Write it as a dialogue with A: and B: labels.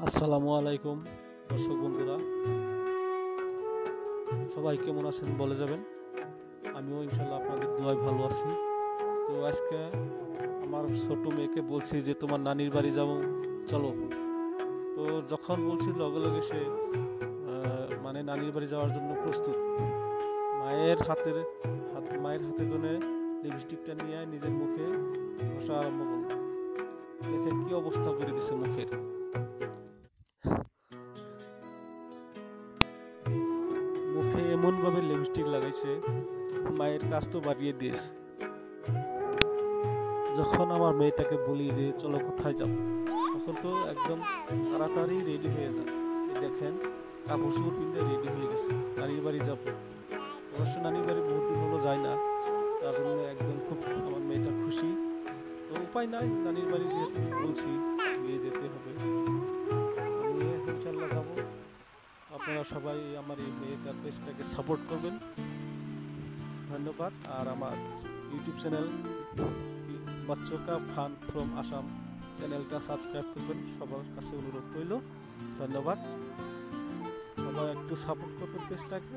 A: আসসালামু আলাইকুম দর্শক বন্ধুরা, সবাই কেমন আছেন বলে যাবেন। আমিও ইনশাল্লাহ আপনাদের দোয়ায় ভালো আছি। তো আজকে আমার ছোট মেয়েকে বলছি যে তোমার নানির বাড়ি যাবো, চলো। তো যখন বলছি লগে লগে সে মানে নানির বাড়ি যাওয়ার জন্য প্রস্তুত। মায়ের হাতে করে লিপস্টিকটা নিয়ে নিজের মুখে ঘষা আরম্ভ করলো। দেখেন কি অবস্থা করে দিছে মুখের। মুখে এমন ভাবে লিপস্টিক লাগাইছে, মায়ের কাজ তো বাড়িয়ে দিয়েছে। যখন আমার মেয়েটাকে বলি যে চলো কোথায় যাব, তখন তো একদম তাড়াতাড়ি রেডি হয়ে যায়। এই দেখেন, কাপড় চোপড় কিনতে রেডি হয়ে গেছে, নানির বাড়ি যাব। অবশ্য নানির বাড়ি বহুত দিন হলো যায় না, তার জন্য একদম খুব আমার মেয়েটা খুশি। তো উপায় নাই, নানির বাড়ি যেহেতু বলছি নিয়ে যেতে হবে, আমি ইনশাল্লাহ যাব। আপনারা সবাই আমার এই মেয়েটার পেজটাকে সাপোর্ট করবেন, ধন্যবাদ। আর আমার ইউটিউব চ্যানেল বাচ্চো কা ফান ফ্রম আসাম চ্যানেলটা সাবস্ক্রাইব করবেন, সবার কাছে অনুরোধ রইল। ধন্যবাদ, সবাই একটু সাপোর্ট করবেন পেজটাকে।